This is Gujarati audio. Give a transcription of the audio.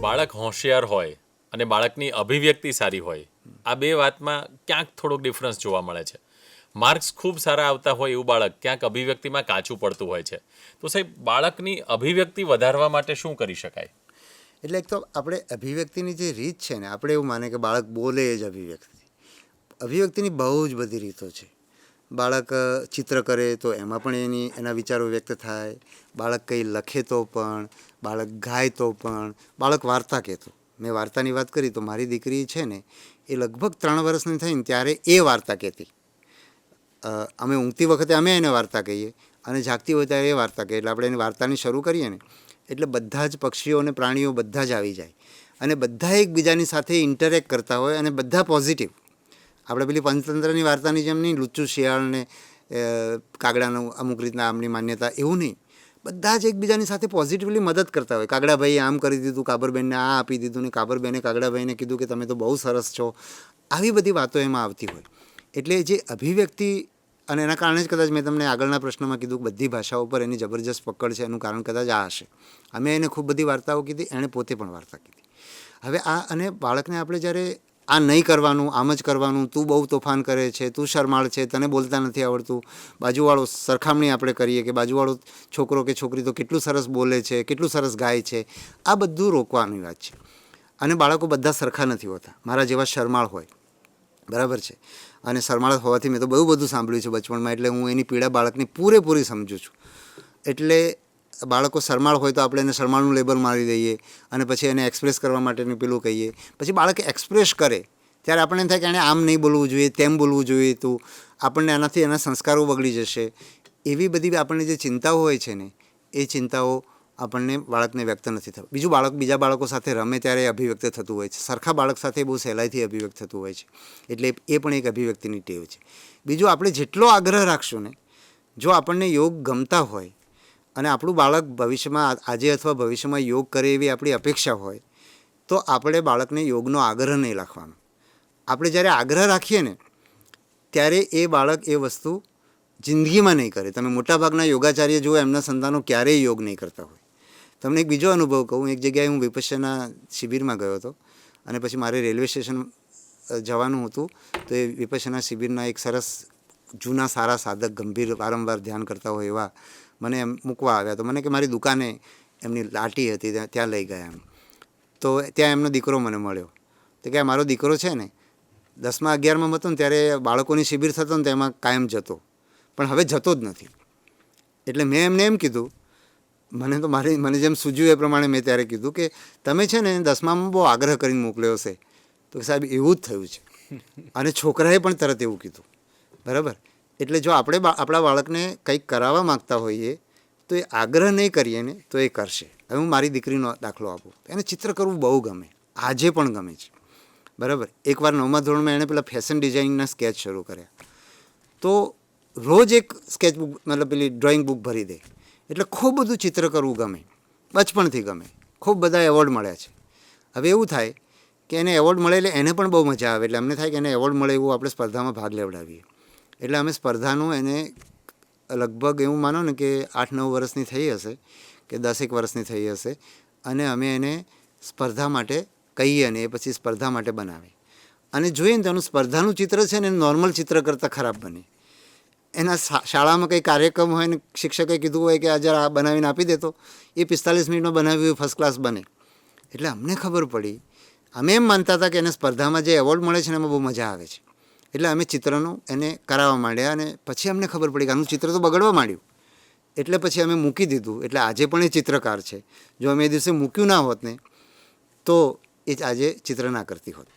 બાળક હોશિયાર હોય અને બાળકની અભિવ્યક્તિ સારી હોય, આ બે વાતમાં ક્યાંક થોડોક ડિફરન્સ જોવા મળે છે. માર્ક્સ ખૂબ સારા આવતા હોય એવું બાળક ક્યાંક અભિવ્યક્તિમાં કાચું પડતું હોય છે. તો સાહેબ, બાળકની અભિવ્યક્તિ વધારવા માટે શું કરી શકાય? એટલે એક તો આપણે અભિવ્યક્તિની જે રીત છે ને, આપણે એવું માને કે બાળક બોલે એ જ અભિવ્યક્તિની બહુ જ બધી રીતો છે. બાળક ચિત્ર કરે તો એમાં પણ એના વિચારો વ્યક્ત થાય, બાળક કંઈ લખે તો પણ, બાળક ગાય તો પણ, બાળક વાર્તા કહેતો. મેં વાર્તાની વાત કરી તો મારી દીકરી છે ને એ લગભગ 3 વર્ષની થઈને ત્યારે એ વાર્તા કહેતી. અમે ઊંઘતી વખતે અમે એને વાર્તા કહીએ અને જાગતી હોય ત્યારે એ વાર્તા કહીએ. એટલે આપણે એની વાર્તાની શરૂ કરીએ ને એટલે બધા જ પક્ષીઓ અને પ્રાણીઓ બધા જ આવી જાય અને બધા એકબીજાની સાથે ઇન્ટરેક્ટ કરતા હોય અને બધા પોઝિટિવ. આપણે પેલી પંચતંત્રની વાર્તાની જેમ નહીં, લુચ્ચું શિયાળ ને કાગડાનું અમુક રીતના આમની માન્યતા, એવું નહીં. બધા જ એકબીજાની સાથે પોઝિટિવલી મદદ કરતા હોય. કાગડાભાઈએ આમ કરી દીધું, કાબરબેનને આ આપી દીધું, ને કાબરબેને કાગડાભાઈને કીધું કે તમે તો બહુ સરસ છો. આવી બધી વાતો એમાં આવતી હોય. એટલે જે અભિવ્યક્તિ, અને એના કારણે જ કદાચ મેં તમને આગળના પ્રશ્નમાં કીધું કે બધી ભાષાઓ પર એની જબરજસ્ત પકડ છે. એનું કારણ કદાચ આ હશે. અમે એને ખૂબ બધી વાર્તાઓ કીધી, એણે પોતે પણ વાર્તા કીધી. હવે આ, અને બાળકને આપણે જ્યારે આ નહીં કરવાનું, આમ જ કરવાનું, તું બહુ તોફાન કરે છે, તું શરમાળ છે, તને બોલતા નથી આવડતું, બાજુવાળો સરખામણી આપણે કરીએ કે બાજુવાળો છોકરો કે છોકરી તો કેટલું સરસ બોલે છે, કેટલું સરસ ગાય છે, આ બધું રોકવાની વાત છે. અને બાળકો બધા સરખા નથી હોતા. મારા જેવા શરમાળ હોય, બરાબર છે, અને શરમાળ હોવાથી મેં તો બહુ બધું સાંભળ્યું છે બચપણમાં, એટલે હું એની પીડા બાળકની પૂરેપૂરી સમજું છું. એટલે બાળકો શરમાળ હોય તો આપણે એને શરમાળનું લેબલ મારી દઈએ અને પછી એને એક્સપ્રેસ કરવા માટેનું પેલું કહીએ. પછી બાળક એક્સપ્રેસ કરે ત્યારે આપણને એમ થાય કે એણે આમ નહીં બોલવું જોઈએ, તેમ બોલવું જોઈએ, તો આપણને આનાથી એના સંસ્કારો બગડી જશે. એવી બધી આપણને જે ચિંતાઓ હોય છે ને, એ ચિંતાઓ આપણને બાળકને વ્યક્ત નથી થતું. બીજું, બાળક બીજા બાળકો સાથે રમે ત્યારે અભિવ્યક્ત થતું હોય છે. સરખા બાળક સાથે બહુ સહેલાઈથી અભિવ્યક્ત થતું હોય છે. એટલે એ પણ એક અભિવ્યક્તિની ટેવ છે. બીજું, આપણે જેટલો આગ્રહ રાખશું ને, જો આપણને યોગ ગમતા હોય અને આપણું બાળક ભવિષ્યમાં, આજે અથવા ભવિષ્યમાં યોગ કરે એવી આપણી અપેક્ષા હોય, તો આપણે બાળકને યોગનો આગ્રહ નહીં રાખવાનો. આપણે જ્યારે આગ્રહ રાખીએ ને ત્યારે એ બાળક એ વસ્તુ જિંદગીમાં નહીં કરે. તમે મોટાભાગના યોગાચાર્ય જુઓ, એમના સંતાનો ક્યારેય યોગ નહીં કરતા હોય. તમને એક બીજો અનુભવ કહું. એક જગ્યાએ હું વિપશ્યના શિબિરમાં ગયો હતો અને પછી મારે રેલવે સ્ટેશન જવાનું હતું. તો એ વિપશ્યના શિબિરના એક સરસ જૂના સારા સાધક, ગંભીર, વારંવાર ધ્યાન કરતા હોય એવા મને એમ મૂકવા આવ્યા. તો મને કે મારી દુકાને એમની લાટી હતી, ત્યાં લઈ ગયા એમ. તો ત્યાં એમનો દીકરો મને મળ્યો. તો કે મારો દીકરો છે ને 10મા 11માં હતો ને ત્યારે બાળકોની શિબિર થતો ને તેમાં કાયમ જતો, પણ હવે જતો જ નથી. એટલે મેં એમને એમ કીધું, મને જેમ સૂઝ્યું એ પ્રમાણે મેં ત્યારે કીધું કે તમે છે ને 10મામાં બહુ આગ્રહ કરીને મોકલ્યો હશે. તો સાહેબ, એવું જ થયું છે. અને છોકરાએ પણ તરત એવું કીધું. બરાબર. એટલે જો આપણે આપણા બાળકને કંઈક કરાવવા માગતા હોઈએ તો એ આગ્રહ નહીં કરીએ ને તો એ કરશે. હવે હું મારી દીકરીનો દાખલો આપું. એને ચિત્ર કરવું બહુ ગમે, આજે પણ ગમે છે. બરાબર. એકવાર 9મા ધોરણમાં એણે પેલા ફેશન ડિઝાઇનના સ્કેચ શરૂ કર્યા. તો રોજ એક સ્કેચ બુક, મતલબ પેલી ડ્રોઈંગ બુક ભરી દે. એટલે ખૂબ બધું ચિત્ર કરવું ગમે, બચપણથી ગમે. ખૂબ બધા એવોર્ડ મળ્યા છે. હવે એવું થાય કે એને એવોર્ડ મળે એટલે એને પણ બહુ મજા આવે. એટલે અમને થાય કે એને એવોર્ડ મળે એવું આપણે સ્પર્ધામાં ભાગ લેવડાવીએ. એટલે અમે સ્પર્ધાનું એને લગભગ એવું માનો ને કે 8-9 વર્ષની થઈ હશે કે 10 વર્ષની થઈ હશે, અને અમે એને સ્પર્ધા માટે કહીએ અને એ પછી સ્પર્ધા માટે બનાવે. અને જોઈએ ને તેનું સ્પર્ધાનું ચિત્ર છે ને નોર્મલ ચિત્ર કરતાં ખરાબ બને. એના શાળામાં કંઈ કાર્યક્રમ હોય ને શિક્ષકે કીધું હોય કે આજે આ બનાવીને આપી દેતો, એ 45 મિનિટમાં બનાવ્યું હોય ફર્સ્ટ ક્લાસ બને. એટલે અમને ખબર પડી, અમે એમ માનતા હતા કે એને સ્પર્ધામાં જે એવોર્ડ મળે છે ને એમાં બહુ મજા આવે છે. એટલે અમે ચિત્રનું એને કરાવવા માંડ્યા અને પછી અમને ખબર પડી કે આનું ચિત્ર તો બગડવા માંડ્યું. એટલે પછી અમે મૂકી દીધું. એટલે આજે પણ એ ચિત્રકાર છે. જો અમે એ દિવસે મૂક્યું ના હોત ને તો એ આજે ચિત્ર ના કરતી હોત.